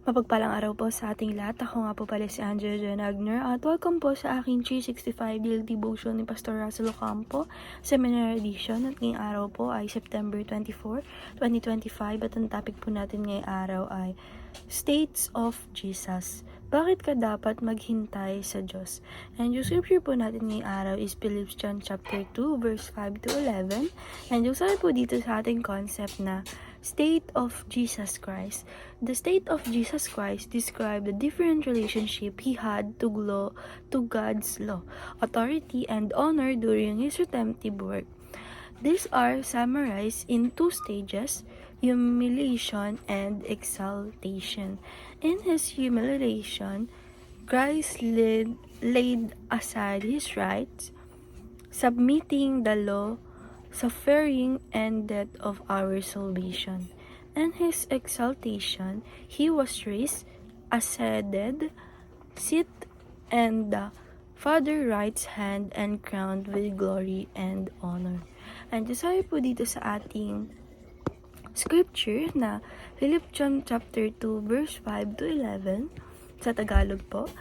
Mapagpalang araw po sa ating lahat. Ako nga po pala si Angela Janagner at welcome po sa aking 365 Daily Devotion ni Pastor Russell Ocampo, Seminar Edition. At ngayong araw po ay September 24, 2025 at ang topic po natin ngayong araw ay States of Jesus. Bakit ka dapat maghintay sa Diyos? And yung scripture po natin ngayong araw is Philippians chapter 2 verse 5 to 11. And yung sabi po dito sa ating concept na State of Jesus Christ. The state of Jesus Christ described the different relationship he had to God's law, authority, and honor during his redemptive work. These are summarized in two stages, humiliation and exaltation. In his humiliation, Christ laid aside his rights, submitting the law, suffering and death of our salvation. In his exaltation, he was raised, ascended, sit, and the Father right's hand and crowned with glory and honor. And sabi po dito sa ating scripture na Philippians chapter 2 verse 5 to 11 sa Tagalog po,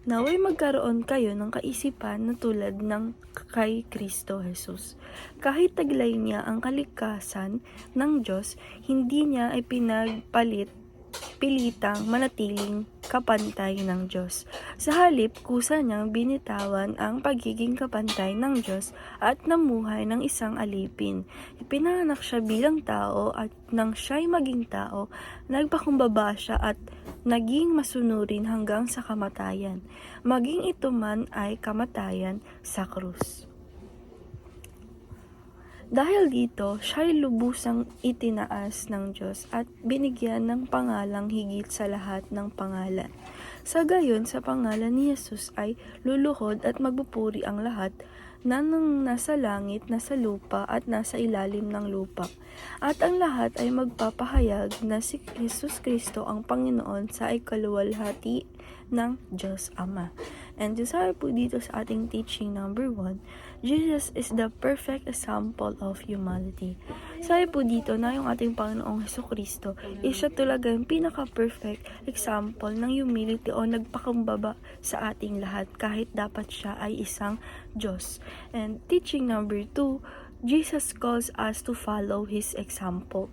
naway magkaroon kayo ng kaisipan na tulad ng kay Kristo Jesus. Kahit taglay niya ang kalikasan ng Diyos, hindi niya ay pilitang manatiling kapantay ng Diyos. Sa halip, kusa niyang binitawan ang pagiging kapantay ng Diyos at namuhay ng isang alipin. Ipinanganak siya bilang tao at nang siya'y maging tao, nagpakumbaba siya at naging masunurin hanggang sa kamatayan. Maging ito man ay kamatayan sa krus. Dahil dito, siya'y lubusang itinaas ng Diyos at binigyan ng pangalang higit sa lahat ng pangalan. Sa gayon, sa pangalan ni Jesus ay luluhod at magpupuri ang lahat na nasa langit, nasa lupa at nasa ilalim ng lupa. At ang lahat ay magpapahayag na si Jesus Kristo ang Panginoon sa ikaluwalhati ng Diyos Ama. And sabi po dito sa ating teaching number 1, Jesus is the perfect example of humanity. Sabi po dito na yung ating Panginoong Jesucristo is siya talaga yung pinaka-perfect example ng humility o nagpakumbaba sa ating lahat kahit dapat siya ay isang Diyos. And teaching number 2, Jesus calls us to follow His example.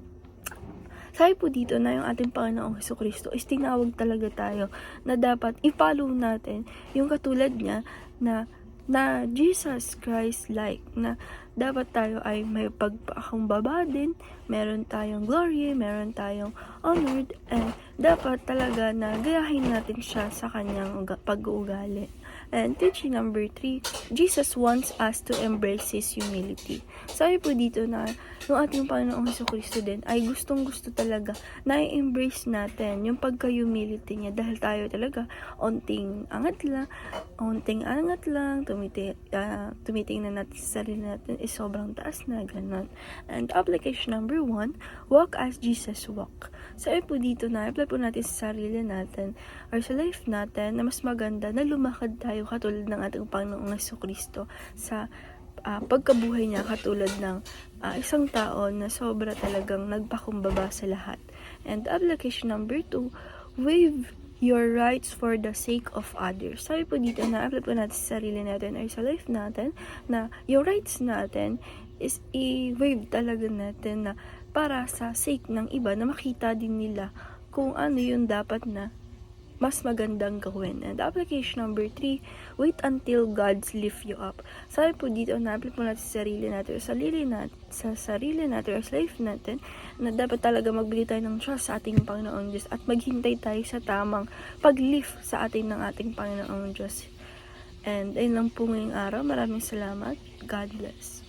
Sabi po dito na yung ating Panginoong Jesucristo is tinawag talaga tayo na dapat i-follow natin yung katulad niya na Jesus Christ-like, na dapat tayo ay may pagpakumbaba din, meron tayong glory, meron tayong honored, and dapat talaga na gayahin natin siya sa kanyang pag-uugali. And teaching number 3, Jesus wants us to embrace His humility. Sabi po dito na yung ating Panginoong Jesucristo din ay gustong-gusto talaga na i-embrace natin yung pagka-humility niya dahil tayo talaga onting angat lang, tumitingnan natin sa sarili natin is sobrang taas na, ganun. And application number 1, walk as Jesus walk. Sabi po dito na apply po natin sa sarili natin or sa life natin na mas maganda na lumakad tayo katulad ng ating Panginoong Jesucristo sa pagkabuhay niya katulad ng isang tao na sobra talagang nagpakumbaba sa lahat. And application number 2, waive your rights for the sake of others. Sabi po dito na apply po natin sa sarili natin or sa life natin na yung rights natin is i-waive talaga natin na para sa sake ng iba na makita din nila kung ano yung dapat na mas magandang gawin. And application number 3, wait until God lift you up. Sabi po dito na apply po natin sa sarili natin or sa life natin na dapat talaga magbigay tayo ng trust sa ating Panginoong Diyos at maghintay tayo sa tamang pag-lift sa atin ng ating Panginoong Diyos. And ayun lang po ngayong araw. Maraming salamat. God bless.